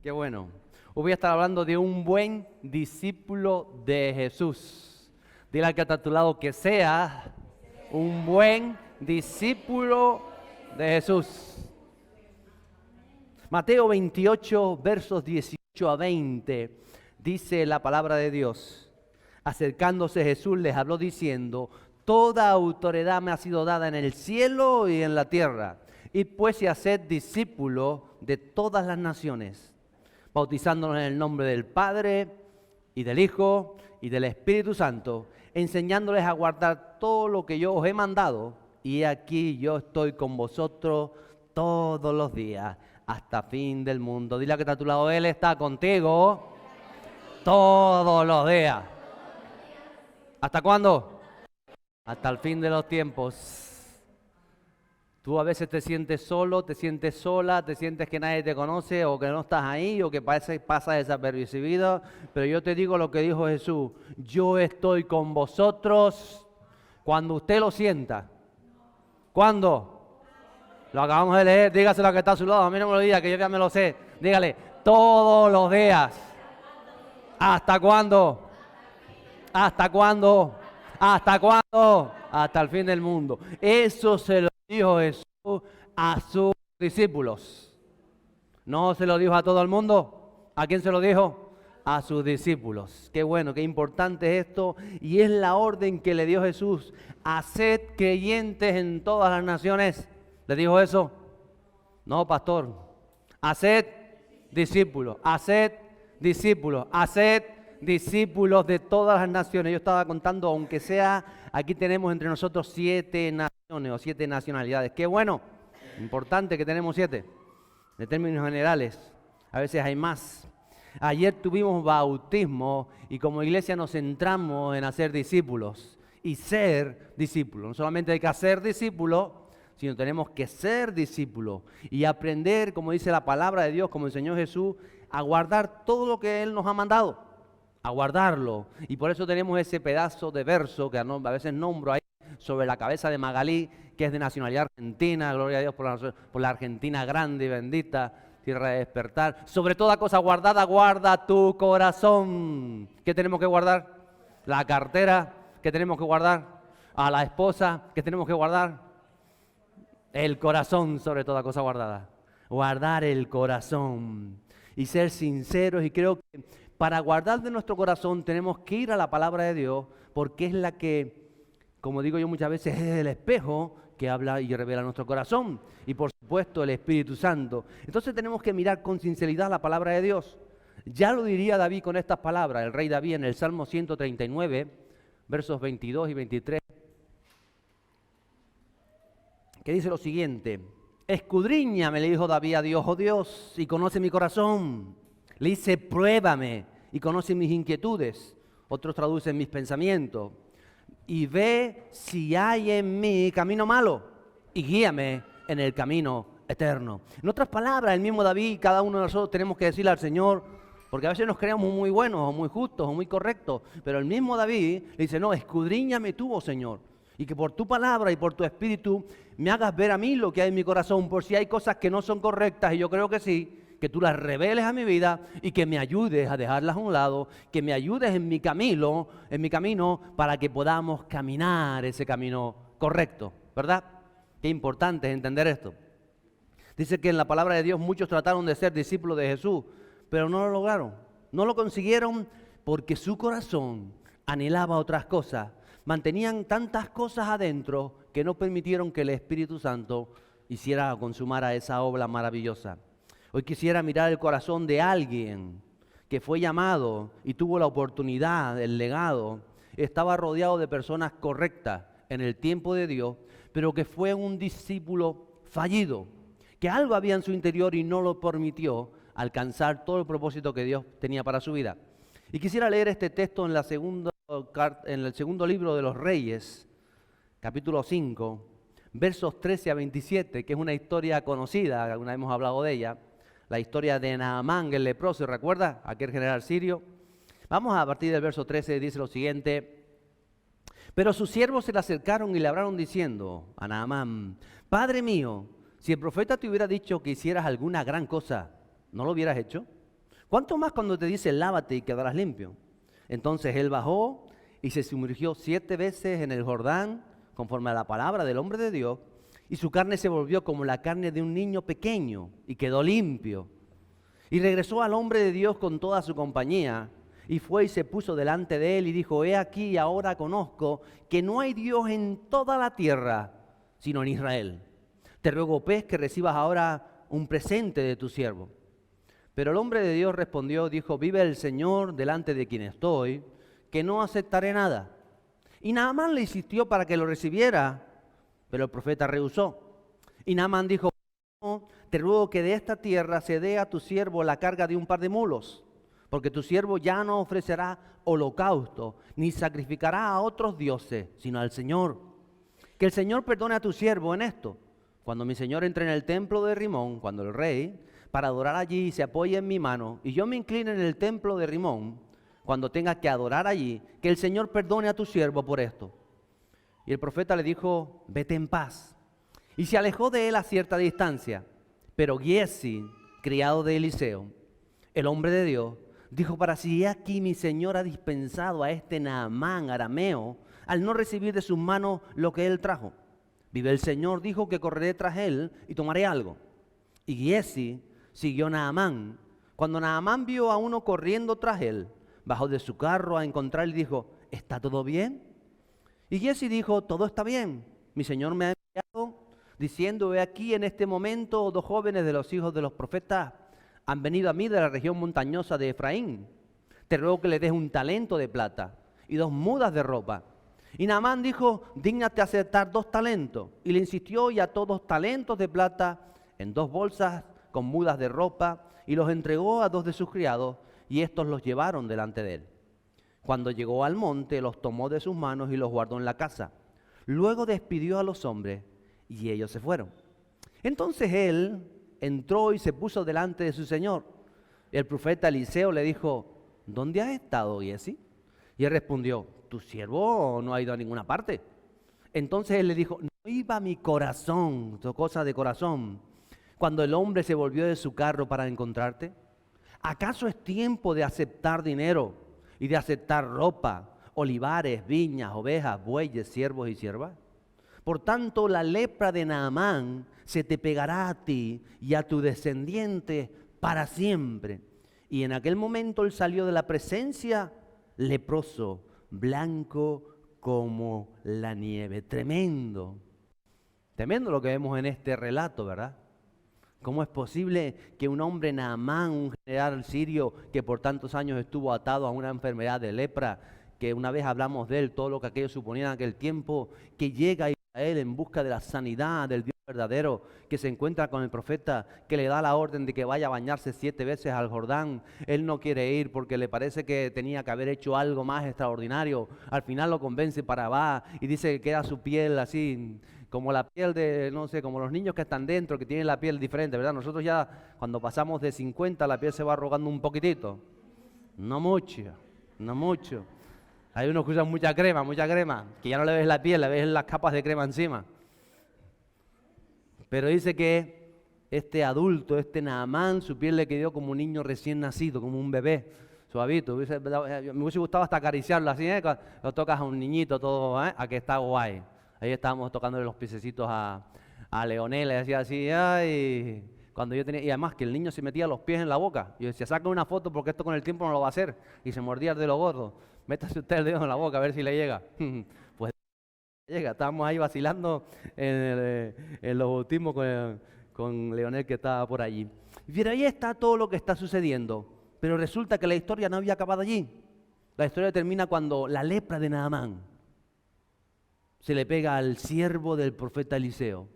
Qué bueno. Hoy voy a estar hablando de un buen discípulo de Jesús. Dile al que está a tu lado que sea un buen discípulo de Jesús. Mateo 28, versos 18 a 20, dice la palabra de Dios. Acercándose Jesús les habló diciendo: toda autoridad me ha sido dada en el cielo y en la tierra. Id pues y haced discípulos de todas las naciones, bautizándolos en el nombre del Padre y del Hijo y del Espíritu Santo, enseñándoles a guardar todo lo que yo os he mandado. Y aquí yo estoy con vosotros todos los días hasta fin del mundo. Dile a que está a tu lado: Él está contigo todos los días. ¿Hasta cuándo? Hasta el fin de los tiempos. Tú a veces te sientes solo, te sientes sola, te sientes que nadie te conoce o que no estás ahí o que pasa desapercibido. Pero yo te digo lo que dijo Jesús: yo estoy con vosotros cuando usted lo sienta. ¿Cuándo? Lo acabamos de leer, dígaselo a que está a su lado. A mí no me lo diga, que yo ya me lo sé. Dígale: todos los días. ¿Hasta cuándo? ¿Hasta cuándo? ¿Hasta cuándo? Hasta el fin del mundo. Eso se lo dijo Jesús a sus discípulos. No se lo dijo a todo el mundo. ¿A quién se lo dijo? A sus discípulos. Qué bueno, qué importante es esto. Y es la orden que le dio Jesús: haced creyentes en todas las naciones. ¿Le dijo eso? No, pastor. Haced discípulos. Haced discípulos. Haced discípulos de todas las naciones. Yo estaba contando, aunque sea, aquí tenemos entre nosotros 7 naciones o 7 nacionalidades. Qué bueno, importante que tenemos 7. De términos generales, a veces hay más. Ayer tuvimos bautismo y como iglesia nos centramos en hacer discípulos y ser discípulos. No solamente hay que hacer discípulos, sino tenemos que ser discípulos y aprender, como dice la palabra de Dios, como enseñó Jesús, a guardar todo lo que Él nos ha mandado, a guardarlo. Y por eso tenemos ese pedazo de verso que a veces nombro ahí, sobre la cabeza de Magalí, que es de nacionalidad argentina. Gloria a Dios por la Argentina grande y bendita, tierra de despertar. Sobre toda cosa guardada, guarda tu corazón. ¿Qué tenemos que guardar? La cartera. ¿Qué tenemos que guardar? A la esposa. ¿Qué tenemos que guardar? El corazón sobre toda cosa guardada. Guardar el corazón y ser sinceros. Y creo que para guardar de nuestro corazón tenemos que ir a la palabra de Dios, porque es la que, como digo yo muchas veces, es el espejo que habla y revela nuestro corazón. Y por supuesto el Espíritu Santo. Entonces tenemos que mirar con sinceridad la palabra de Dios. Ya lo diría David con estas palabras, el rey David en el Salmo 139, versos 22 y 23. Que dice lo siguiente: escudriñame, le dijo David a Dios: oh Dios, y conoce mi corazón. Le dice: pruébame y conoce mis inquietudes. Otros traducen mis pensamientos. Y ve si hay en mí camino malo y guíame en el camino eterno. En otras palabras, el mismo David, cada uno de nosotros tenemos que decirle al Señor, porque a veces nos creemos muy buenos o muy justos o muy correctos, pero el mismo David le dice: no, escudriñame tú, oh Señor, y que por tu palabra y por tu espíritu me hagas ver a mí lo que hay en mi corazón, por si hay cosas que no son correctas, y yo creo que sí, que tú las reveles a mi vida y que me ayudes a dejarlas a un lado, que me ayudes en mi camino para que podamos caminar ese camino correcto, ¿verdad? Qué importante es entender esto. Dice que en la palabra de Dios muchos trataron de ser discípulos de Jesús, pero no lo lograron. No lo consiguieron porque su corazón anhelaba otras cosas. Mantenían tantas cosas adentro que no permitieron que el Espíritu Santo consumara esa obra maravillosa. Hoy quisiera mirar el corazón de alguien que fue llamado y tuvo la oportunidad, el legado, estaba rodeado de personas correctas en el tiempo de Dios, pero que fue un discípulo fallido, que algo había en su interior y no lo permitió alcanzar todo el propósito que Dios tenía para su vida. Y quisiera leer este texto en el segundo libro de los Reyes, capítulo 5, versos 13 a 27, que es una historia conocida, alguna vez hemos hablado de ella. La historia de Naamán, el leproso, ¿recuerda? Aquel general sirio. Vamos a partir del verso 13, dice lo siguiente: pero sus siervos se le acercaron y le hablaron diciendo a Naamán: Padre mío, si el profeta te hubiera dicho que hicieras alguna gran cosa, ¿no lo hubieras hecho? ¿Cuánto más cuando te dice lávate y quedarás limpio? Entonces él bajó y se sumergió 7 veces en el Jordán, conforme a la palabra del hombre de Dios, y su carne se volvió como la carne de un niño pequeño y quedó limpio. Y regresó al hombre de Dios con toda su compañía, y fue y se puso delante de él y dijo, he aquí ahora conozco que no hay Dios en toda la tierra, sino en Israel. Te ruego pues que recibas ahora un presente de tu siervo. Pero el hombre de Dios respondió, dijo, vive el Señor delante de quien estoy, que no aceptaré nada. Y Naamán le insistió para que lo recibiera, pero el profeta rehusó. Y Naamán dijo, no, te ruego que de esta tierra se dé a tu siervo la carga de un par de mulos, porque tu siervo ya no ofrecerá holocausto, ni sacrificará a otros dioses, sino al Señor. Que el Señor perdone a tu siervo en esto. Cuando mi señor entre en el templo de Rimón, cuando el rey, para adorar allí, se apoye en mi mano, y yo me incline en el templo de Rimón, cuando tenga que adorar allí, que el Señor perdone a tu siervo por esto. Y el profeta le dijo, vete en paz. Y se alejó de él a cierta distancia. Pero Giesi, criado de Eliseo, el hombre de Dios, dijo para sí, he aquí mi señor ha dispensado a este Naamán arameo, al no recibir de sus manos lo que él trajo. Vive el Señor, dijo que correré tras él y tomaré algo. Y Giesi siguió Naamán. Cuando Naamán vio a uno corriendo tras él, bajó de su carro a encontrarle y dijo, ¿está todo bien? Y Giesi dijo, todo está bien. Mi señor me ha enviado diciendo, he aquí en este momento 2 jóvenes de los hijos de los profetas han venido a mí de la región montañosa de Efraín. Te ruego que le des un talento de plata y 2 mudas de ropa. Y Naamán dijo, dígnate aceptar 2 talentos. Y le insistió y ató 2 talentos de plata en 2 bolsas con mudas de ropa y los entregó a 2 de sus criados y estos los llevaron delante de él. Cuando llegó al monte, los tomó de sus manos y los guardó en la casa. Luego despidió a los hombres y ellos se fueron. Entonces él entró y se puso delante de su señor. El profeta Eliseo le dijo, ¿dónde has estado, Giesi? Y él respondió, tu siervo no ha ido a ninguna parte. Entonces él le dijo, no iba mi corazón, cosa de corazón, cuando el hombre se volvió de su carro para encontrarte. ¿Acaso es tiempo de aceptar dinero y de aceptar ropa, olivares, viñas, ovejas, bueyes, siervos y siervas? Por tanto, la lepra de Naamán se te pegará a ti y a tu descendiente para siempre. Y en aquel momento él salió de la presencia leproso, blanco como la nieve. Tremendo. Tremendo lo que vemos en este relato, ¿verdad? ¿Cómo es posible que un hombre Naamán, un general sirio que por tantos años estuvo atado a una enfermedad de lepra, que una vez hablamos de él, todo lo que aquello suponía en aquel tiempo, que llega a Israel en busca de la sanidad del Dios verdadero, que se encuentra con el profeta, que le da la orden de que vaya a bañarse 7 veces al Jordán? Él no quiere ir porque le parece que tenía que haber hecho algo más extraordinario. Al final lo convence para va y dice que queda su piel así, como la piel de, no sé, como los niños que están dentro, que tienen la piel diferente, ¿verdad? Nosotros ya cuando pasamos de 50 la piel se va arrugando un poquitito. No mucho, no mucho. Hay unos que usan mucha crema, que ya no le ves la piel, le ves las capas de crema encima. Pero dice que este adulto, este Naamán, su piel le quedó como un niño recién nacido, como un bebé, suavito. Me hubiese gustado hasta acariciarlo así, lo tocas a un niñito todo, a que está guay. Ahí estábamos tocándole los piececitos a Leonel, le decía así, ay, cuando yo tenía, y además que el niño se metía los pies en la boca. Yo decía, saca una foto porque esto con el tiempo no lo va a hacer. Y se mordía el dedo gordo. Métase usted el dedo en la boca a ver si le llega. Pues llega, estábamos ahí vacilando en los bautismos con Leonel que estaba por allí. Y bien, ahí está todo lo que está sucediendo. Pero resulta que la historia no había acabado allí. La historia termina cuando la lepra de Naamán se le pega al siervo del profeta Eliseo.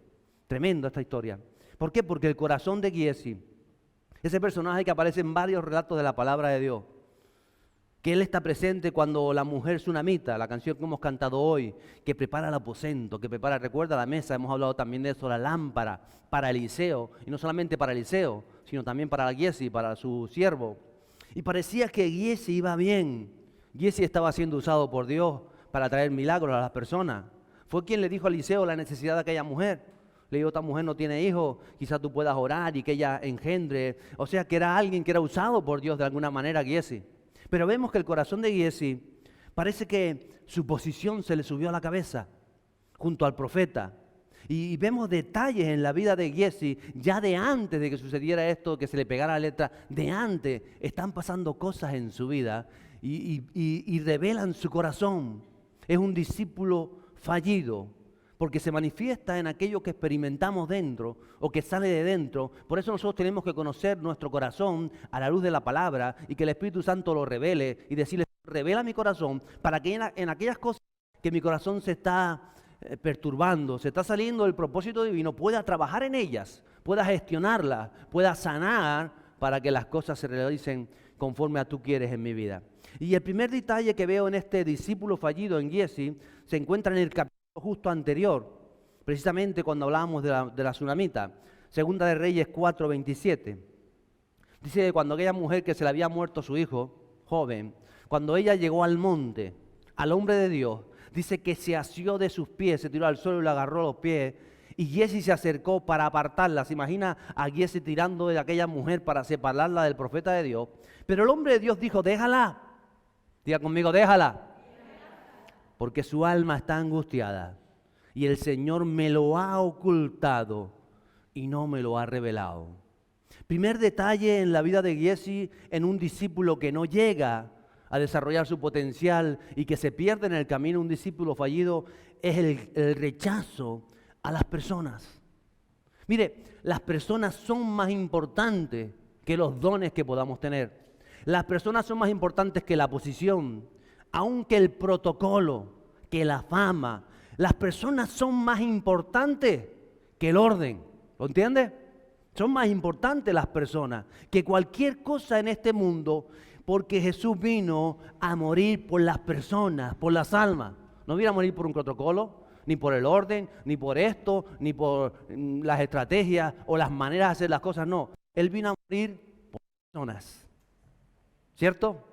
Tremendo esta historia. ¿Por qué? Porque el corazón de Giesi, ese personaje que aparece en varios relatos de la palabra de Dios, que él está presente cuando la mujer tsunamita, la canción que hemos cantado hoy, que prepara el aposento, que prepara, recuerda la mesa, hemos hablado también de eso, la lámpara para Eliseo, y no solamente para Eliseo, sino también para Giesi, para su siervo. Y parecía que Giesi iba bien. Giesi estaba siendo usado por Dios para traer milagros a las personas. Fue quien le dijo a Eliseo la necesidad de aquella mujer. Le digo, esta mujer no tiene hijos, quizás tú puedas orar y que ella engendre. O sea, que era alguien que era usado por Dios de alguna manera, Giesi. Pero vemos que el corazón de Giesi parece que su posición se le subió a la cabeza junto al profeta. Y vemos detalles en la vida de Giesi, ya de antes de que sucediera esto, que se le pegara la letra, de antes están pasando cosas en su vida y revelan su corazón. Es un discípulo fallido, porque se manifiesta en aquello que experimentamos dentro o que sale de dentro. Por eso nosotros tenemos que conocer nuestro corazón a la luz de la palabra y que el Espíritu Santo lo revele y decirle, revela mi corazón para que en aquellas cosas que mi corazón se está perturbando, se está saliendo del propósito divino, pueda trabajar en ellas, pueda gestionarlas, pueda sanar para que las cosas se realicen conforme a tú quieres en mi vida. Y el primer detalle que veo en este discípulo fallido en Giesi se encuentra en el capítulo justo anterior, precisamente cuando hablábamos de la tsunamita, Segunda de Reyes 4:27. Dice que cuando aquella mujer que se le había muerto su hijo, joven, cuando ella llegó al monte, al hombre de Dios, dice que se asió de sus pies, se tiró al suelo y le agarró los pies, y Giesi se acercó para apartarla. Se imagina a Giesi tirando de aquella mujer para separarla del profeta de Dios. Pero el hombre de Dios dijo, déjala. Diga conmigo, déjala. Porque su alma está angustiada y el Señor me lo ha ocultado y no me lo ha revelado. Primer detalle en la vida de Giesi, en un discípulo que no llega a desarrollar su potencial y que se pierde en el camino, un discípulo fallido, es el rechazo a las personas. Mire, las personas son más importantes que los dones que podamos tener. Las personas son más importantes que la posición, aunque el protocolo, que la fama. Las personas son más importantes que el orden. ¿Lo entiende? Son más importantes las personas que cualquier cosa en este mundo, porque Jesús vino a morir por las personas, por las almas. No vino a morir por un protocolo, ni por el orden, ni por esto, ni por las estrategias o las maneras de hacer las cosas. No, Él vino a morir por personas. ¿Cierto?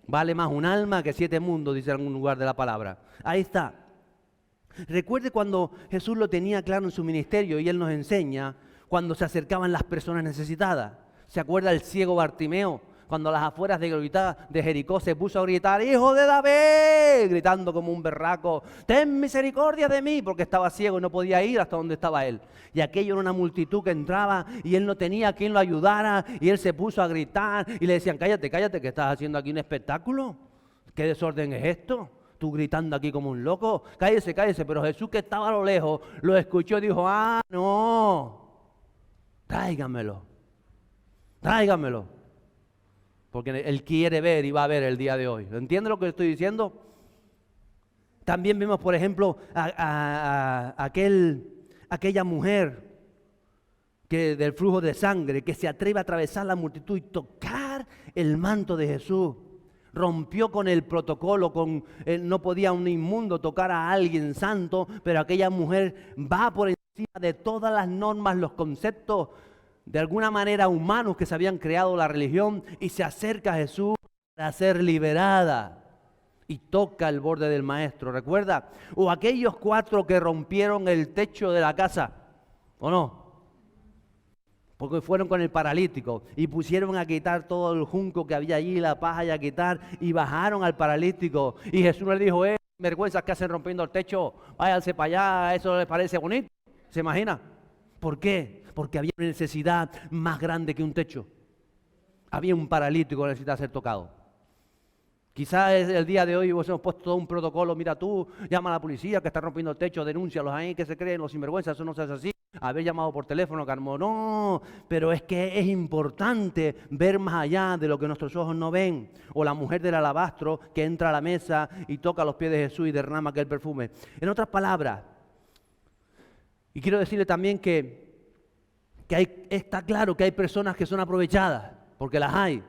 Vale más un alma que 7 mundos, dice en algún lugar de la palabra. Ahí está. Recuerde cuando Jesús lo tenía claro en su ministerio y Él nos enseña cuando se acercaban las personas necesitadas. ¿Se acuerda el ciego Bartimeo? Cuando a las afueras de Jericó se puso a gritar, ¡Hijo de David! Gritando como un berraco, ¡ten misericordia de mí! Porque estaba ciego y no podía ir hasta donde estaba él. Y aquello era una multitud que entraba y él no tenía quien lo ayudara. Y él se puso a gritar y le decían, cállate, cállate, que estás haciendo aquí un espectáculo. ¿Qué desorden es esto? Tú gritando aquí como un loco. Cállese, cállese. Pero Jesús, que estaba a lo lejos, lo escuchó y dijo, ¡ah, no! Tráigamelo. Tráigamelo. Porque Él quiere ver y va a ver el día de hoy. ¿Entiende lo que estoy diciendo? También vemos, por ejemplo, aquella mujer del flujo de sangre que se atreve a atravesar la multitud y tocar el manto de Jesús. Rompió con el protocolo, no podía un inmundo tocar a alguien santo, pero aquella mujer va por encima de todas las normas, los conceptos de alguna manera humanos que se habían creado la religión, y se acerca a Jesús para ser liberada y toca el borde del maestro, ¿recuerda? O aquellos 4 que rompieron el techo de la casa, ¿o no? Porque fueron con el paralítico y pusieron a quitar todo el junco que había allí, la paja y a quitar, y bajaron al paralítico, y Jesús le dijo, vergüenzas que hacen rompiendo el techo, váyanse para allá, ¿eso les parece bonito? ¿Se imagina? ¿Por qué? Porque había una necesidad más grande que un techo. Había un paralítico que necesitaba ser tocado. Quizás el día de hoy hemos puesto todo un protocolo. Mira tú, llama a la policía que está rompiendo el techo, denúncialos ahí, que se creen los sinvergüenzas, eso no se hace así. Haber llamado por teléfono, Carmo, no. Pero es que es importante ver más allá de lo que nuestros ojos no ven. O la mujer del alabastro que entra a la mesa y toca los pies de Jesús y derrama aquel perfume. En otras palabras, y quiero decirle también que está claro que hay personas que son aprovechadas, porque las hay.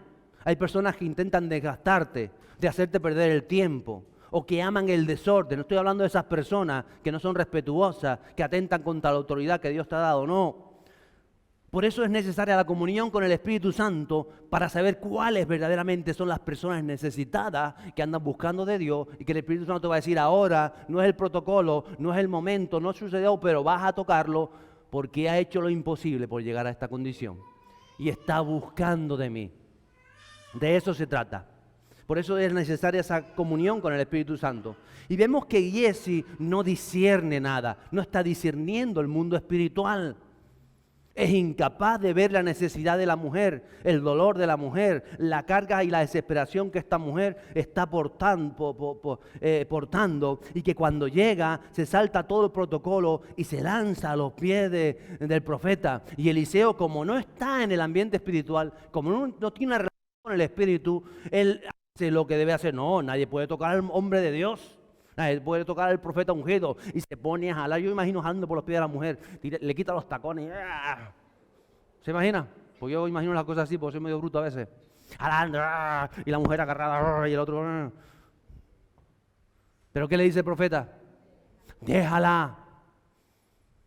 Hay personas que intentan desgastarte, de hacerte perder el tiempo, o que aman el desorden. No estoy hablando de esas personas que no son respetuosas, que atentan contra la autoridad que Dios te ha dado, no. Por eso es necesaria la comunión con el Espíritu Santo para saber cuáles verdaderamente son las personas necesitadas que andan buscando de Dios, y que el Espíritu Santo te va a decir, ahora no es el protocolo, no es el momento, no sucedió, pero vas a tocarlo, porque ha hecho lo imposible por llegar a esta condición y está buscando de mí. De eso se trata. Por eso es necesaria esa comunión con el Espíritu Santo. Y vemos que Giezi no discierne nada, no está discerniendo el mundo espiritual. Es incapaz de ver la necesidad de la mujer, el dolor de la mujer, la carga y la desesperación que esta mujer está portando, y que cuando llega se salta todo el protocolo y se lanza a los pies del profeta. Y Eliseo, como no está en el ambiente espiritual, como no tiene una relación con el Espíritu, él hace lo que debe hacer. No, nadie puede tocar al hombre de Dios. Nadie puede tocar al profeta ungido y se pone a jalar. Yo imagino jalando por los pies de la mujer, le quita los tacones. ¿Se imagina? Pues yo imagino las cosas así, porque soy medio bruto a veces. Jalando, y la mujer agarrada, y el otro. ¿Pero qué le dice el profeta? Déjala.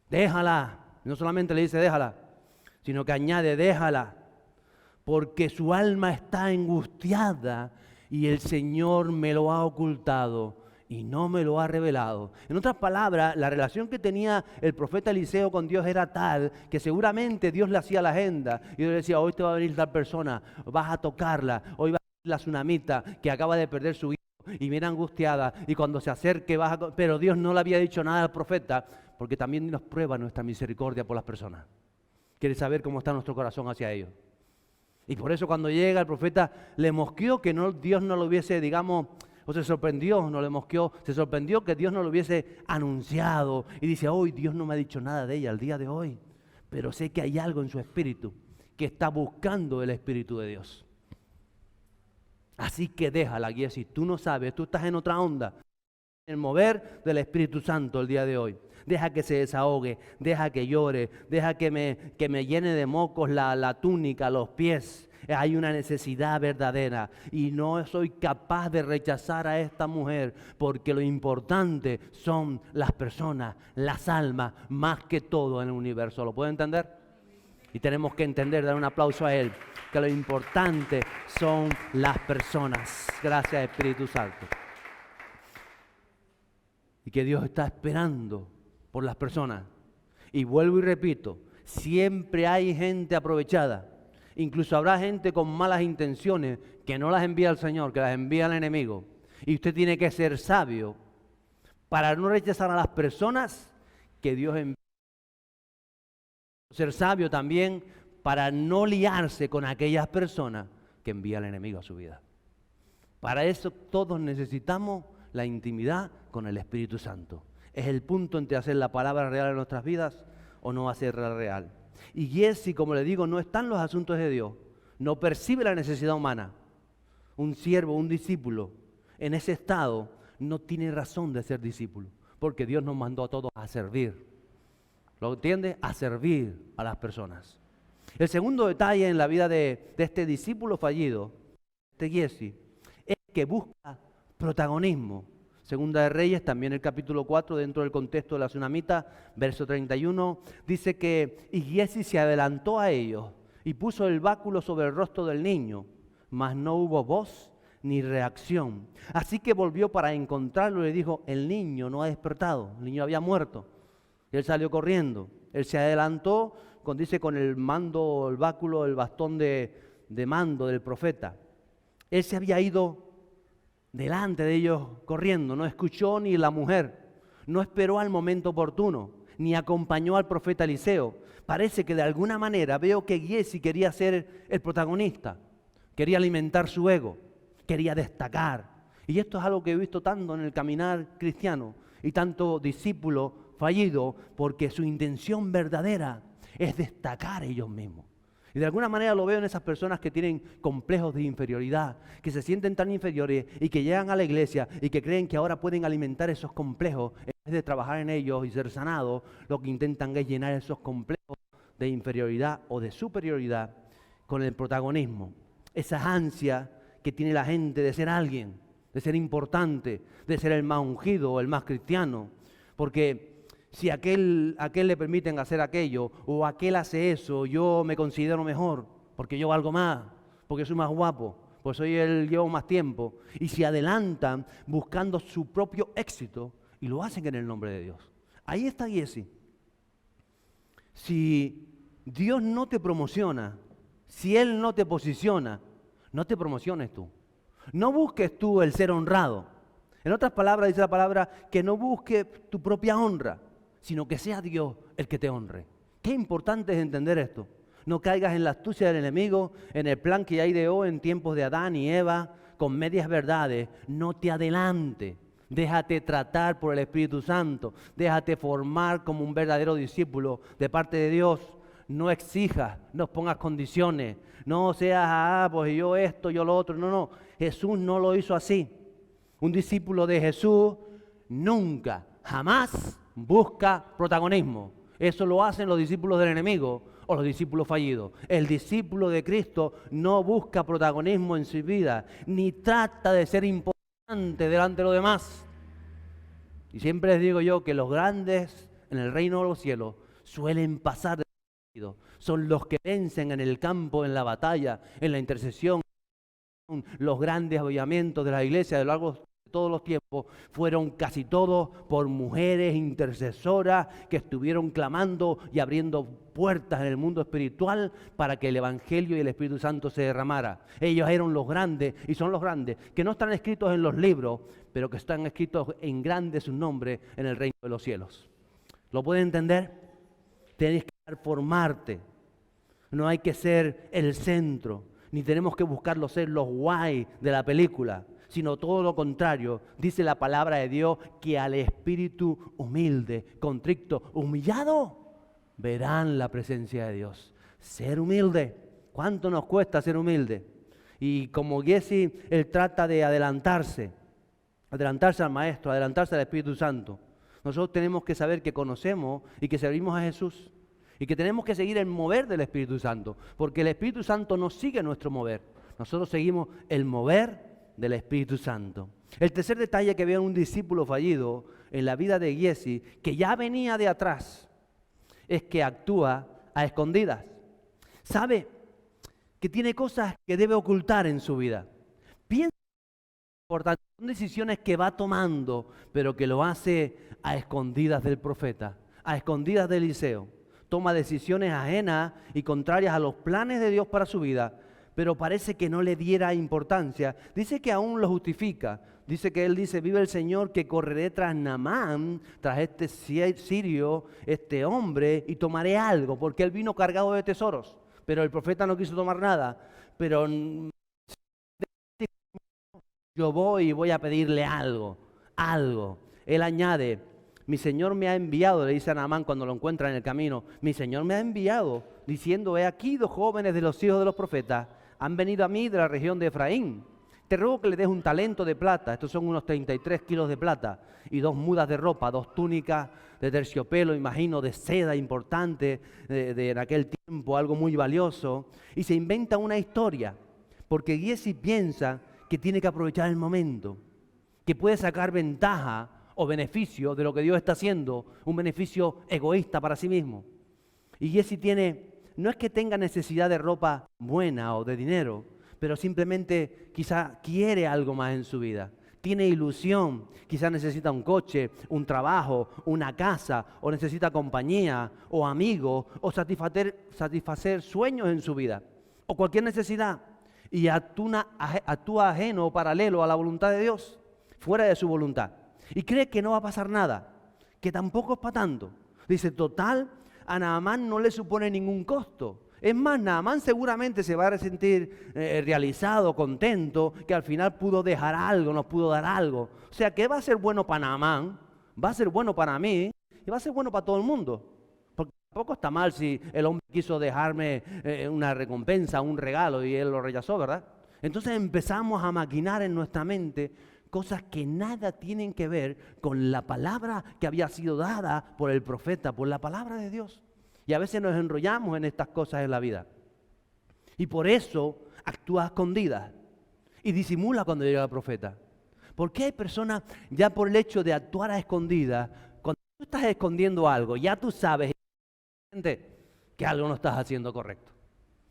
Déjala. No solamente le dice déjala, sino que añade déjala, porque su alma está angustiada y el Señor me lo ha ocultado y no me lo ha revelado. En otras palabras, la relación que tenía el profeta Eliseo con Dios era tal que seguramente Dios le hacía la agenda. Y Dios le decía, hoy te va a venir tal persona, vas a tocarla. Hoy va a venir la tsunamita que acaba de perder su hijo y viene angustiada. Y cuando se acerque vas a... Pero Dios no le había dicho nada al profeta, porque también nos prueba nuestra misericordia por las personas. Quiere saber cómo está nuestro corazón hacia ellos. Y por eso cuando llega el profeta le mosqueó que Dios no lo hubiese, digamos... O se sorprendió, no le mosqueó, se sorprendió que Dios no lo hubiese anunciado. Y dice, hoy Dios no me ha dicho nada de ella al día de hoy. Pero sé que hay algo en su espíritu que está buscando el Espíritu de Dios. Así que déjala, Giezi. Tú no sabes, tú estás en otra onda. El mover del Espíritu Santo el día de hoy. Deja que se desahogue, deja que llore, deja que me llene de mocos la túnica, los pies. Hay una necesidad verdadera y no soy capaz de rechazar a esta mujer porque lo importante son las personas, las almas, más que todo en el universo. ¿Lo puede entender? Y tenemos que entender, dar un aplauso a él, que lo importante son las personas. Gracias, Espíritu Santo. Y que Dios está esperando por las personas. Y vuelvo y repito, siempre hay gente aprovechada. Incluso habrá gente con malas intenciones que no las envía el Señor, que las envía el enemigo. Y usted tiene que ser sabio para no rechazar a las personas que Dios envía. Ser sabio también para no liarse con aquellas personas que envía el enemigo a su vida. Para eso todos necesitamos la intimidad con el Espíritu Santo. Es el punto entre hacer la palabra real en nuestras vidas o no hacerla real. Y Giezi, como le digo, no está en los asuntos de Dios. No percibe la necesidad humana. Un siervo, un discípulo, en ese estado no tiene razón de ser discípulo. Porque Dios nos mandó a todos a servir. ¿Lo entiende? A servir a las personas. El segundo detalle en la vida de este discípulo fallido, de Giezi, es que busca protagonismo. Segunda de Reyes, también el capítulo 4, dentro del contexto de la tsunamita, verso 31, dice que Giezi se adelantó a ellos y puso el báculo sobre el rostro del niño, mas no hubo voz ni reacción. Así que volvió para encontrarlo y le dijo, el niño no ha despertado, el niño había muerto. Y él salió corriendo. Él se adelantó, con el mando, el báculo, el bastón de mando del profeta. Él se había ido delante de ellos corriendo, no escuchó ni la mujer, no esperó al momento oportuno, ni acompañó al profeta Eliseo. Parece que de alguna manera veo que Giezi quería ser el protagonista, quería alimentar su ego, quería destacar. Y esto es algo que he visto tanto en el caminar cristiano y tanto discípulo fallido, porque su intención verdadera es destacar ellos mismos. Y de alguna manera lo veo en esas personas que tienen complejos de inferioridad, que se sienten tan inferiores y que llegan a la iglesia y que creen que ahora pueden alimentar esos complejos. En vez de trabajar en ellos y ser sanados, lo que intentan es llenar esos complejos de inferioridad o de superioridad con el protagonismo. Esas ansias que tiene la gente de ser alguien, de ser importante, de ser el más ungido o el más cristiano. Porque si a aquel le permiten hacer aquello, o aquel hace eso, yo me considero mejor, porque yo valgo más, porque soy más guapo, porque llevo más tiempo. Y se adelantan buscando su propio éxito, y lo hacen en el nombre de Dios. Ahí está Giezi. Si Dios no te promociona, si Él no te posiciona, no te promociones tú. No busques tú el ser honrado. En otras palabras, dice la palabra, que no busques tu propia honra, sino que sea Dios el que te honre. Qué importante es entender esto. No caigas en la astucia del enemigo, en el plan que ya ideó en tiempos de Adán y Eva, con medias verdades. No te adelante. Déjate tratar por el Espíritu Santo. Déjate formar como un verdadero discípulo de parte de Dios. No exijas, no pongas condiciones. No seas, pues yo esto, yo lo otro. No. Jesús no lo hizo así. Un discípulo de Jesús nunca, jamás busca protagonismo. Eso lo hacen los discípulos del enemigo o los discípulos fallidos. El discípulo de Cristo no busca protagonismo en su vida, ni trata de ser importante delante de los demás. Y siempre les digo yo que los grandes en el reino de los cielos suelen pasar desapercibidos. Son los que vencen en el campo, en la batalla, en la intercesión. Los grandes avivamientos de la iglesia a lo largo de todos los tiempos fueron casi todos por mujeres intercesoras que estuvieron clamando y abriendo puertas en el mundo espiritual para que el Evangelio y el Espíritu Santo se derramara. Ellos eran los grandes y son los grandes, que no están escritos en los libros, pero que están escritos en grande sus nombres en el reino de los cielos. ¿Lo pueden entender? Tienes que formarte. No hay que ser el centro, ni tenemos que buscarlo ser los guay de la película, sino todo lo contrario. Dice la palabra de Dios que al espíritu humilde, contrito, humillado, verán la presencia de Dios. Ser humilde. ¿Cuánto nos cuesta ser humilde? Y como Jesse, él trata de adelantarse al Maestro, adelantarse al Espíritu Santo. Nosotros tenemos que saber que conocemos y que servimos a Jesús. Y que tenemos que seguir el mover del Espíritu Santo. Porque el Espíritu Santo no sigue nuestro mover. Nosotros seguimos el mover del Espíritu Santo. El tercer detalle que veo en un discípulo fallido en la vida de Jesse, que ya venía de atrás, es que actúa a escondidas. Sabe que tiene cosas que debe ocultar en su vida. Piensa importante, son decisiones que va tomando, pero que lo hace a escondidas del profeta, a escondidas de Eliseo. Toma decisiones ajenas y contrarias a los planes de Dios para su vida, pero parece que no le diera importancia. Dice que aún lo justifica. Dice que él dice, vive el Señor que correré tras Naamán, tras este sirio, este hombre, y tomaré algo, porque él vino cargado de tesoros. Pero el profeta no quiso tomar nada. Pero yo voy a pedirle algo. Él añade, mi Señor me ha enviado, le dice a Naamán cuando lo encuentra en el camino, mi Señor me ha enviado, diciendo, he aquí 2 jóvenes de los hijos de los profetas, han venido a mí de la región de Efraín. Te ruego que le des un talento de plata, estos son unos 33 kilos de plata, y 2 mudas de ropa, 2 túnicas de terciopelo, imagino, de seda importante, de en aquel tiempo, algo muy valioso. Y se inventa una historia, porque Jesse piensa que tiene que aprovechar el momento, que puede sacar ventaja o beneficio de lo que Dios está haciendo, un beneficio egoísta para sí mismo. Y Jesse no es que tenga necesidad de ropa buena o de dinero, pero simplemente quizá quiere algo más en su vida. Tiene ilusión, quizá necesita un coche, un trabajo, una casa, o necesita compañía, o amigos, o satisfacer sueños en su vida, o cualquier necesidad. Y actúa ajeno o paralelo a la voluntad de Dios, fuera de su voluntad. Y cree que no va a pasar nada, que tampoco es para tanto. Dice, total, a Naamán no le supone ningún costo. Es más, Naamán seguramente se va a sentir realizado, contento, que al final pudo dejar algo, nos pudo dar algo. O sea, que va a ser bueno para Naamán, va a ser bueno para mí, y va a ser bueno para todo el mundo. Porque tampoco está mal si el hombre quiso dejarme una recompensa, un regalo, y él lo rechazó, ¿verdad? Entonces empezamos a maquinar en nuestra mente cosas que nada tienen que ver con la palabra que había sido dada por el profeta, por la palabra de Dios. Y a veces nos enrollamos en estas cosas en la vida. Y por eso actúa a escondidas y disimula cuando llega el profeta. Porque hay personas, ya por el hecho de actuar a escondidas, cuando tú estás escondiendo algo, ya tú sabes que algo no estás haciendo correcto.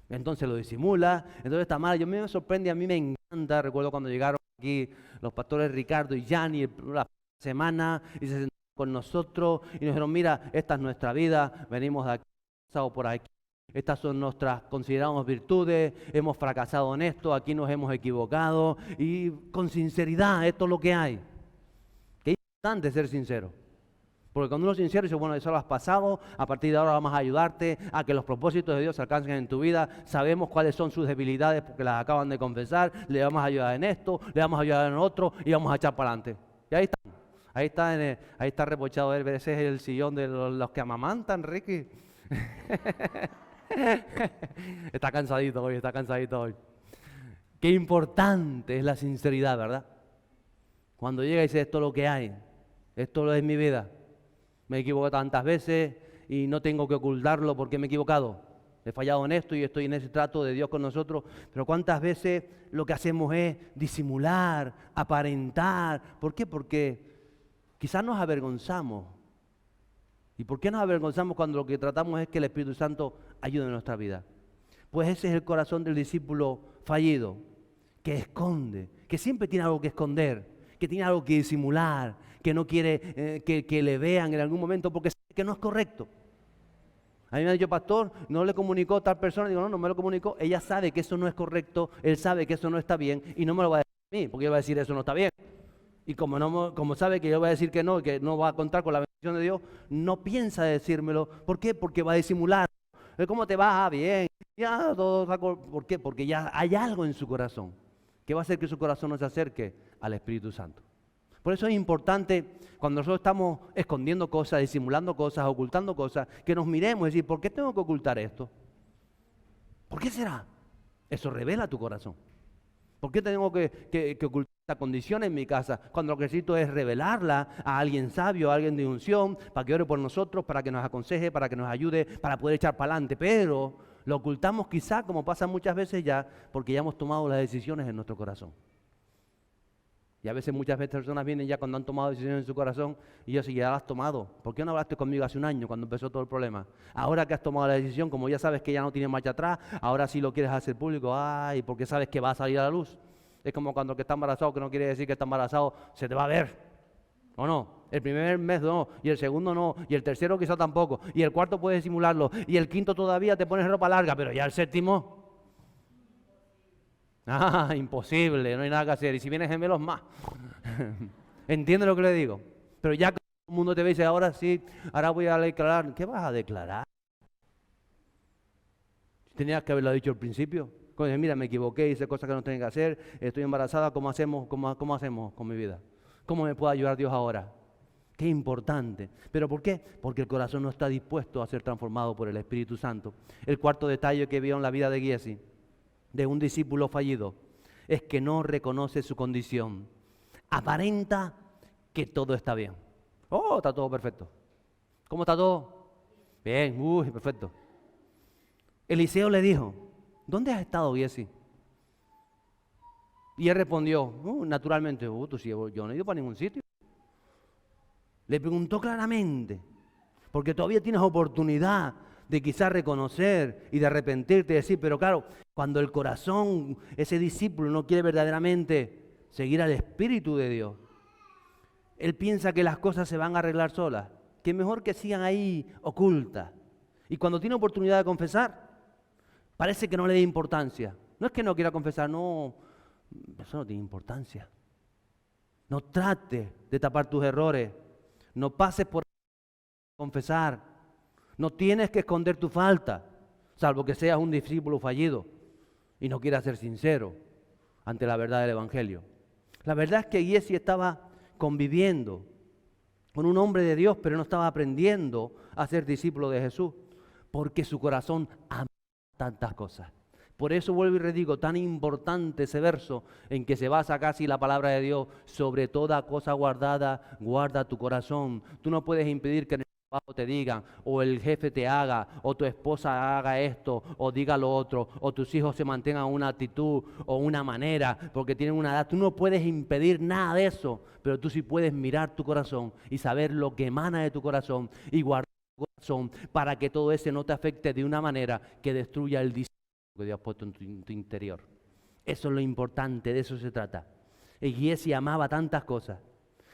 Entonces lo disimula, entonces está mal. Yo me sorprende, a mí me encanta, recuerdo cuando llegaron aquí los pastores Ricardo y Yanni la semana y se sentaron con nosotros y nos dijeron, mira, esta es nuestra vida, venimos de aquí, pasado por aquí. Estas son nuestras, consideramos virtudes, hemos fracasado en esto, aquí nos hemos equivocado y con sinceridad, esto es lo que hay. Que es importante ser sincero. Porque cuando uno es sincero dice, bueno, eso lo has pasado, a partir de ahora vamos a ayudarte a que los propósitos de Dios se alcancen en tu vida, sabemos cuáles son sus debilidades porque las acaban de confesar, le vamos a ayudar en esto, le vamos a ayudar en otro y vamos a echar para adelante. Y ahí está repochado él, ese es el sillón de los que amamantan, Ricky. Está cansadito hoy. Qué importante es la sinceridad, ¿verdad? Cuando llega y dice, esto es lo que hay, esto es mi vida. Me he equivocado tantas veces y no tengo que ocultarlo porque me he equivocado. He fallado en esto y estoy en ese trato de Dios con nosotros. Pero cuántas veces lo que hacemos es disimular, aparentar. ¿Por qué? Porque quizás nos avergonzamos. ¿Y por qué nos avergonzamos cuando lo que tratamos es que el Espíritu Santo ayude en nuestra vida? Pues ese es el corazón del discípulo fallido, que esconde, que siempre tiene algo que esconder, que tiene algo que disimular, que no quiere que le vean en algún momento porque sabe que no es correcto. A mí me ha dicho, pastor, no le comunicó a tal persona. Digo, no me lo comunicó. Ella sabe que eso no es correcto, él sabe que eso no está bien y no me lo va a decir a mí, porque él va a decir eso no está bien. Y como sabe que yo voy a decir que no va a contar con la bendición de Dios, no piensa decírmelo. ¿Por qué? Porque va a disimular. ¿Cómo te va? Bien. Ya, todo está. ¿Por qué? Porque ya hay algo en su corazón que va a hacer que su corazón no se acerque al Espíritu Santo. Por eso es importante, cuando nosotros estamos escondiendo cosas, disimulando cosas, ocultando cosas, que nos miremos y decir, ¿por qué tengo que ocultar esto? ¿Por qué será? Eso revela tu corazón. ¿Por qué tengo que ocultar esta condición en mi casa? Cuando lo que necesito es revelarla a alguien sabio, a alguien de unción, para que ore por nosotros, para que nos aconseje, para que nos ayude, para poder echar para adelante. Pero lo ocultamos quizá, como pasa muchas veces ya, porque ya hemos tomado las decisiones en nuestro corazón. Y a veces, muchas veces personas vienen ya cuando han tomado decisiones en su corazón y yo, si ya las has tomado, ¿por qué no hablaste conmigo hace un año cuando empezó todo el problema? Ahora que has tomado la decisión, como ya sabes que ya no tiene marcha atrás, ahora sí lo quieres hacer público, ay, porque sabes que va a salir a la luz. Es como cuando el que está embarazado, que no quiere decir que está embarazado, se te va a ver, ¿o no? El primer mes no, y el segundo no, y el tercero quizá tampoco, y el cuarto puedes simularlo, y el quinto todavía te pones ropa larga, pero ya el séptimo... Ah, imposible, no hay nada que hacer. Y si vienes gemelos, más. ¿Entiendes lo que le digo? Pero ya que todo el mundo te dice, ahora sí, ahora voy a declarar. ¿Qué vas a declarar? Tenías que haberlo dicho al principio. Cuando dices, mira, me equivoqué, hice cosas que no tenía que hacer, estoy embarazada, ¿cómo hacemos con mi vida? ¿Cómo me puede ayudar Dios ahora? Qué importante. ¿Pero por qué? Porque el corazón no está dispuesto a ser transformado por el Espíritu Santo. El cuarto detalle que vio en la vida de Giesi, de un discípulo fallido, es que no reconoce su condición. Aparenta que todo está bien. Oh, está todo perfecto. ¿Cómo está todo? Bien, perfecto. Eliseo le dijo, ¿dónde has estado, Giesi? Y él respondió, naturalmente, tu siervo, yo no he ido para ningún sitio. Le preguntó claramente, porque todavía tienes oportunidad de quizás reconocer y de arrepentirte y decir, pero claro, cuando el corazón, ese discípulo no quiere verdaderamente seguir al Espíritu de Dios, él piensa que las cosas se van a arreglar solas, que mejor que sigan ahí ocultas. Y cuando tiene oportunidad de confesar, parece que no le dé importancia. No es que no quiera confesar, no, eso no tiene importancia. No trates de tapar tus errores, no pases por confesar. No tienes que esconder tu falta, salvo que seas un discípulo fallido y no quieras ser sincero ante la verdad del Evangelio. La verdad es que Giesi estaba conviviendo con un hombre de Dios, pero no estaba aprendiendo a ser discípulo de Jesús, porque su corazón ama tantas cosas. Por eso vuelvo y redigo, tan importante ese verso en que se basa casi la palabra de Dios, sobre toda cosa guardada, guarda tu corazón. Tú no puedes impedir que o te digan, o el jefe te haga, o tu esposa haga esto, o diga lo otro, o tus hijos se mantengan una actitud o una manera, porque tienen una edad. Tú no puedes impedir nada de eso, pero tú sí puedes mirar tu corazón y saber lo que emana de tu corazón y guardar tu corazón para que todo ese no te afecte de una manera que destruya el discípulo que Dios ha puesto en tu interior. Eso es lo importante, de eso se trata. Y Giesi amaba tantas cosas.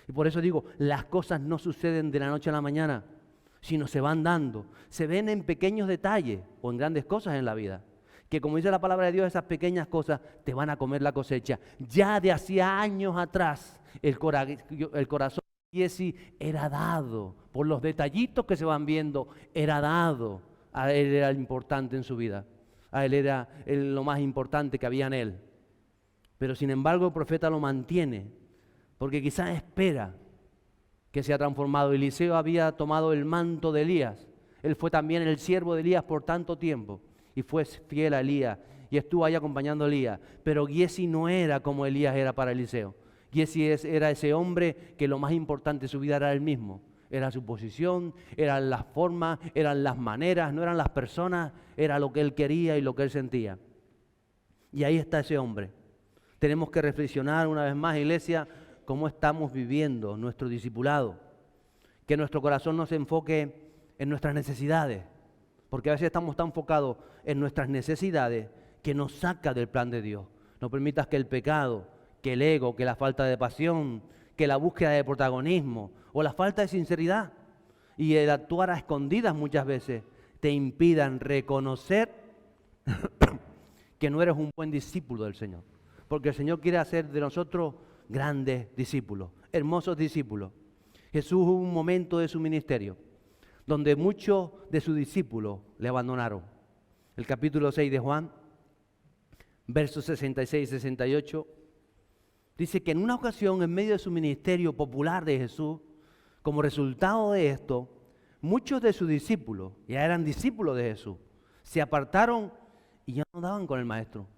Y por eso digo, las cosas no suceden de la noche a la mañana, sino se van dando. Se ven en pequeños detalles o en grandes cosas en la vida. Que como dice la palabra de Dios, esas pequeñas cosas te van a comer la cosecha. Ya de hacía años atrás, el corazón de Giesi era dado. Por los detallitos que se van viendo, era dado. A él era importante en su vida. A él era lo más importante que había en él. Pero sin embargo el profeta lo mantiene, porque quizás espera que sea transformado. Eliseo había tomado el manto de Elías. Él fue también el siervo de Elías por tanto tiempo y fue fiel a Elías y estuvo ahí acompañando a Elías. Pero Giesi no era como Elías era para Eliseo. Giesi era ese hombre que lo más importante de su vida era él mismo. Era su posición, eran las formas, eran las maneras, no eran las personas, era lo que él quería y lo que él sentía. Y ahí está ese hombre. Tenemos que reflexionar una vez más, iglesia, cómo estamos viviendo nuestro discipulado. Que nuestro corazón no se enfoque en nuestras necesidades, porque a veces estamos tan enfocados en nuestras necesidades que nos saca del plan de Dios. No permitas que el pecado, que el ego, que la falta de pasión, que la búsqueda de protagonismo o la falta de sinceridad y el actuar a escondidas muchas veces te impidan reconocer que no eres un buen discípulo del Señor. Porque el Señor quiere hacer de nosotros grandes discípulos, hermosos discípulos. Jesús hubo un momento de su ministerio donde muchos de sus discípulos le abandonaron. El capítulo 6 de Juan, versos 66 y 68, dice que en una ocasión, en medio de su ministerio popular de Jesús, como resultado de esto, muchos de sus discípulos, ya eran discípulos de Jesús, se apartaron y ya no andaban con el Maestro,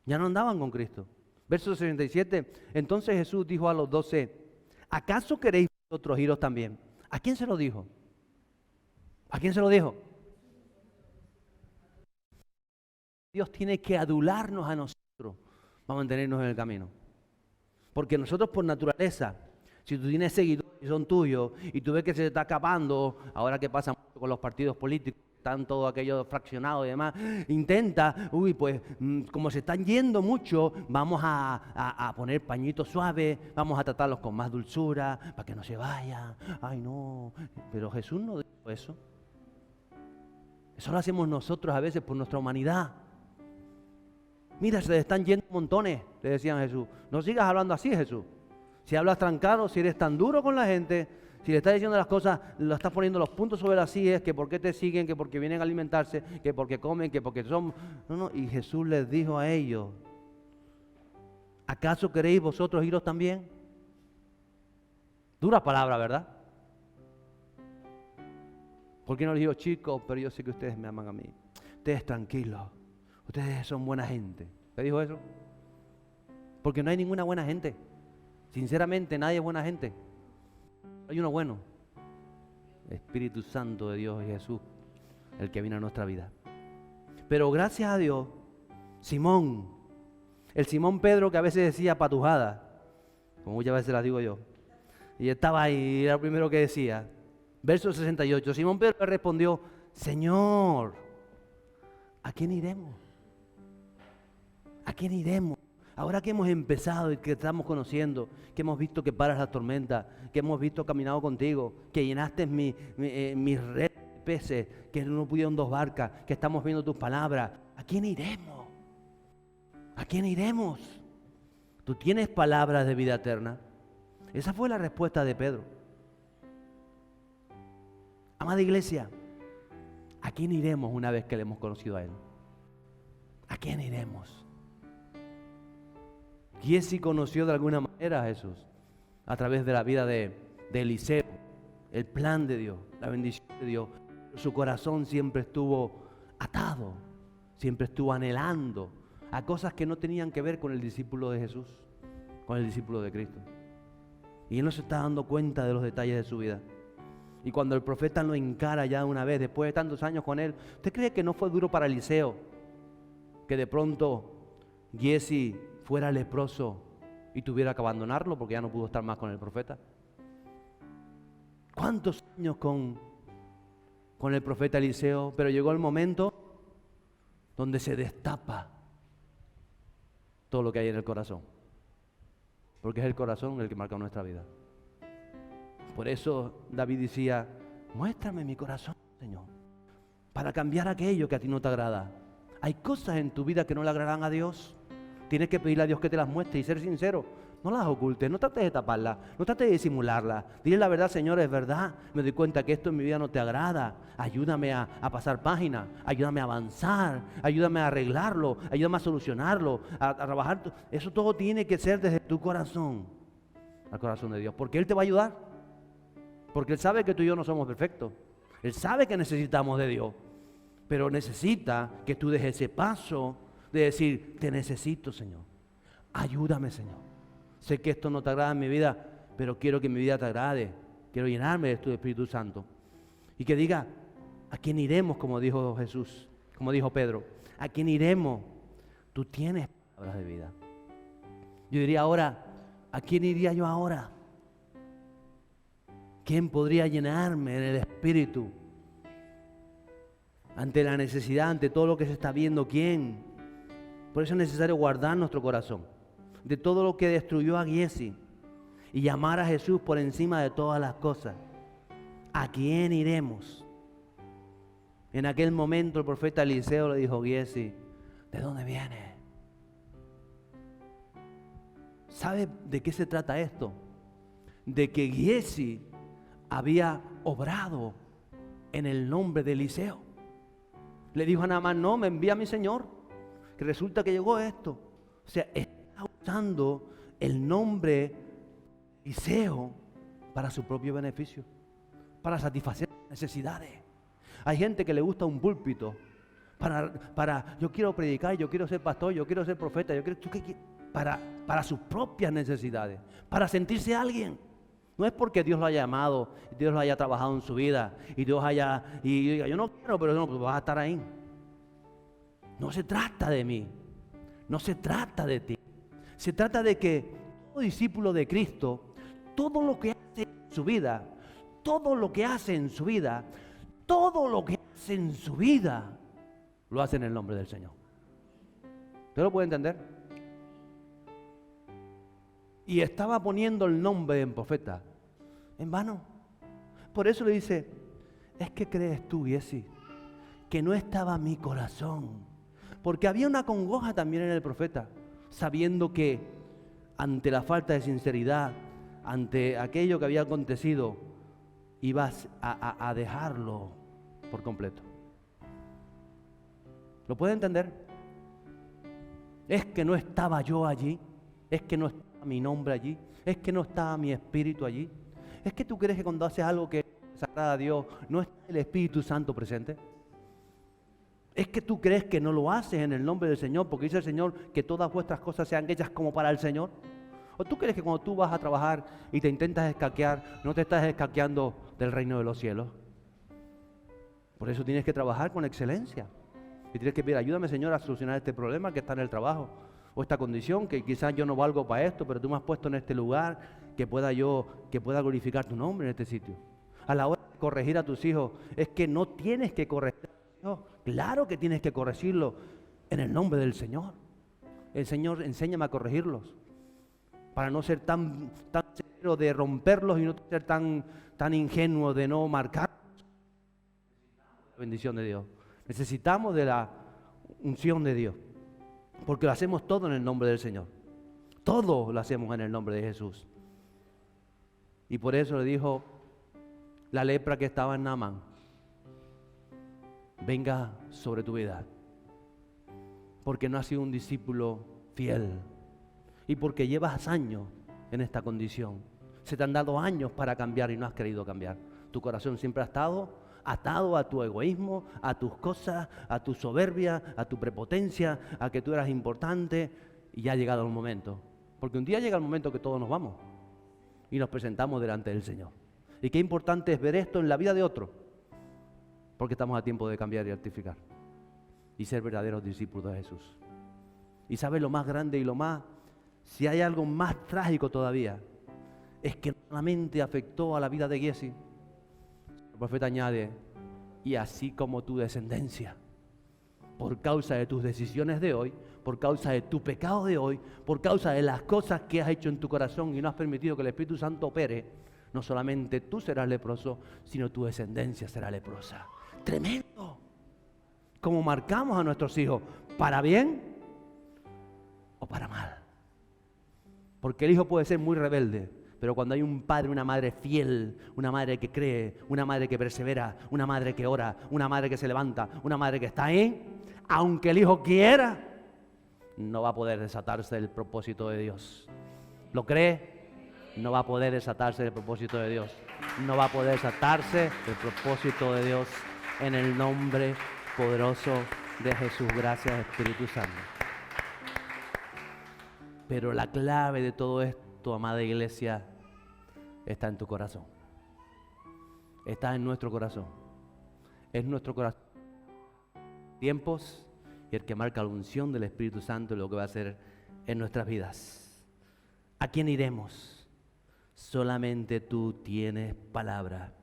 ya no andaban con Cristo. Verso 67, entonces Jesús dijo a los 12, ¿acaso queréis vosotros iros también? ¿A quién se lo dijo? ¿A quién se lo dijo? Dios tiene que adularnos a nosotros para mantenernos en el camino. Porque nosotros por naturaleza, si tú tienes seguidores que son tuyos y tú ves que se te está acabando, ahora que pasa mucho con los partidos políticos, están todos aquellos fraccionados y demás, intenta, como se están yendo mucho, vamos a poner pañitos suaves, vamos a tratarlos con más dulzura, para que no se vayan, ay no, pero Jesús no dijo eso. Eso lo hacemos nosotros a veces por nuestra humanidad. Mira, se están yendo montones, le decían a Jesús. No sigas hablando así, Jesús. Si hablas trancado, si eres tan duro con la gente, si le estás diciendo las cosas, lo estás poniendo los puntos sobre las sillas, que por qué te siguen, que porque vienen a alimentarse, que porque comen, que porque son... No, y Jesús les dijo a ellos, ¿acaso queréis vosotros iros también? Dura palabra, ¿verdad? ¿Por qué no les digo, chicos, pero yo sé que ustedes me aman a mí? Ustedes tranquilos, ustedes son buena gente. ¿Le dijo eso? Porque no hay ninguna buena gente. Sinceramente, nadie es buena gente. Hay uno bueno, Espíritu Santo de Dios y Jesús, el que vino a nuestra vida. Pero gracias a Dios, Simón, el Simón Pedro que a veces decía patujada, como muchas veces las digo yo, y estaba ahí y era el primero que decía, verso 68, Simón Pedro le respondió, Señor, ¿a quién iremos? ¿A quién iremos? Ahora que hemos empezado y que estamos conociendo, que hemos visto que paras la tormenta, que hemos visto caminado contigo, que llenaste mis redes de peces, que no pudieron 2 barcas, que estamos viendo tus palabras, ¿a quién iremos? ¿A quién iremos? ¿Tú tienes palabras de vida eterna? Esa fue la respuesta de Pedro. Amada iglesia, ¿a quién iremos una vez que le hemos conocido a Él? ¿A quién iremos? Giesi conoció de alguna manera a Jesús a través de la vida de Eliseo, el plan de Dios, la bendición de Dios. Su corazón siempre estuvo atado, siempre estuvo anhelando a cosas que no tenían que ver con el discípulo de Jesús, con el discípulo de Cristo. Y él no se está dando cuenta de los detalles de su vida. Y cuando el profeta lo encara ya una vez, después de tantos años con él, ¿usted cree que no fue duro para Eliseo que de pronto Giesi fuera leproso y tuviera que abandonarlo porque ya no pudo estar más con el profeta? ¿Cuántos años con el profeta Eliseo? Pero llegó el momento donde se destapa todo lo que hay en el corazón, porque es el corazón el que marca nuestra vida. Por eso David decía Muéstrame mi corazón, Señor, para cambiar aquello que a ti no te agrada. Hay cosas en tu vida que no le agradan a Dios. Tienes que pedirle a Dios que te las muestre y ser sincero. No las ocultes, no trates de taparlas, no trates de disimularlas. Dile la verdad, Señor, es verdad. Me doy cuenta que esto en mi vida no te agrada. Ayúdame a pasar página, ayúdame a avanzar, ayúdame a arreglarlo, ayúdame a solucionarlo, a trabajar. Eso todo tiene que ser desde tu corazón, al corazón de Dios, porque Él te va a ayudar. Porque Él sabe que tú y yo no somos perfectos. Él sabe que necesitamos de Dios, pero necesita que tú dejes ese paso de decir, te necesito, Señor. Ayúdame, Señor. Sé que esto no te agrada en mi vida, pero quiero que mi vida te agrade. Quiero llenarme de tu Espíritu Santo. Y que diga, ¿a quién iremos? Como dijo Jesús, como dijo Pedro. ¿A quién iremos? Tú tienes palabras de vida. Yo diría ahora, ¿a quién iría yo ahora? ¿Quién podría llenarme en el Espíritu? Ante la necesidad, ante todo lo que se está viendo, ¿quién? Por eso es necesario guardar nuestro corazón de todo lo que destruyó a Giesi y llamar a Jesús por encima de todas las cosas. ¿A quién iremos? En aquel momento el profeta Eliseo le dijo a Giesi, ¿de dónde viene? ¿Sabe de qué se trata esto? De que Giesi había obrado en el nombre de Eliseo. Le dijo a Naamán, no, me envía mi Señor, que resulta que llegó esto. O sea, está usando el nombre Eliseo para su propio beneficio, para satisfacer necesidades. Hay gente que le gusta un púlpito para yo quiero predicar, yo quiero ser pastor, yo quiero ser profeta, para sus propias necesidades, para sentirse alguien. No es porque Dios lo haya llamado, Dios lo haya trabajado en su vida y Dios y diga, yo no quiero, pero no, pues vas a estar ahí. No se trata de mí, no se trata de ti. Se trata de que todo discípulo de Cristo, todo lo que hace en su vida, todo lo que hace en su vida, todo lo que hace en su vida, lo hace en el nombre del Señor. ¿Usted lo puede entender? Y estaba poniendo el nombre del profeta en vano. Por eso le dice, es que crees tú, Giesi, que no estaba mi corazón. Porque había una congoja también en el profeta, sabiendo que ante la falta de sinceridad, ante aquello que había acontecido, ibas a dejarlo por completo. ¿Lo puede entender? Es que no estaba yo allí, es que no estaba mi nombre allí, es que no estaba mi espíritu allí. Es que tú crees que cuando haces algo que desagrada a Dios, no está el Espíritu Santo presente. Es que tú crees que no lo haces en el nombre del Señor, porque dice el Señor que todas vuestras cosas sean hechas como para el Señor. ¿O tú crees que cuando tú vas a trabajar y te intentas escaquear, no te estás escaqueando del reino de los cielos? Por eso tienes que trabajar con excelencia. Y tienes que pedir, ayúdame, Señor, a solucionar este problema que está en el trabajo. O esta condición, que quizás yo no valgo para esto, pero tú me has puesto en este lugar, que pueda glorificar tu nombre en este sitio. A la hora de corregir a tus hijos, es que no tienes que corregir. No, claro que tienes que corregirlo en el nombre del Señor. El Señor, enséñame a corregirlos, para no ser tan severo de romperlos y no ser tan ingenuo de no marcarlos. La bendición de Dios. Necesitamos de la unción de Dios, porque lo hacemos todo en el nombre del Señor. Todo lo hacemos en el nombre de Jesús. Y por eso le dijo la lepra que estaba en Naamán, venga sobre tu vida, porque no has sido un discípulo fiel y porque llevas años en esta condición. Se te han dado años para cambiar y no has querido cambiar. Tu corazón siempre ha estado atado a tu egoísmo, a tus cosas, a tu soberbia, a tu prepotencia, a que tú eras importante, y ya ha llegado el momento. Porque un día llega el momento que todos nos vamos y nos presentamos delante del Señor. Y qué importante es ver esto en la vida de otro, porque estamos a tiempo de cambiar y rectificar y ser verdaderos discípulos de Jesús. Y sabes lo más grande y lo más, si hay algo más trágico todavía, es que no solamente afectó a la vida de Giesi. El profeta añade, y así como tu descendencia, por causa de tus decisiones de hoy, por causa de tu pecado de hoy, por causa de las cosas que has hecho en tu corazón y no has permitido que el Espíritu Santo opere, no solamente tú serás leproso, sino tu descendencia será leprosa. Tremendo. Como marcamos a nuestros hijos, para bien o para mal. Porque el hijo puede ser muy rebelde, pero cuando hay un padre, una madre fiel, una madre que cree, una madre que persevera, una madre que ora, una madre que se levanta, una madre que está ahí, aunque el hijo quiera, no va a poder desatarse el propósito de Dios. ¿Lo cree? No va a poder desatarse el propósito de Dios. No va a poder desatarse el propósito de Dios en el nombre poderoso de Jesús. Gracias, Espíritu Santo. Pero la clave de todo esto, amada iglesia, está en tu corazón. Está en nuestro corazón. Es nuestro corazón. Tiempos y el que marca la unción del Espíritu Santo y lo que va a hacer en nuestras vidas. ¿A quién iremos? Solamente tú tienes palabra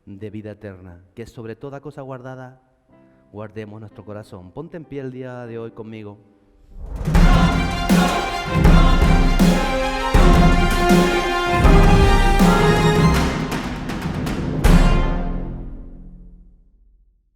de vida eterna, que sobre toda cosa guardada, guardemos nuestro corazón. Ponte en pie el día de hoy conmigo.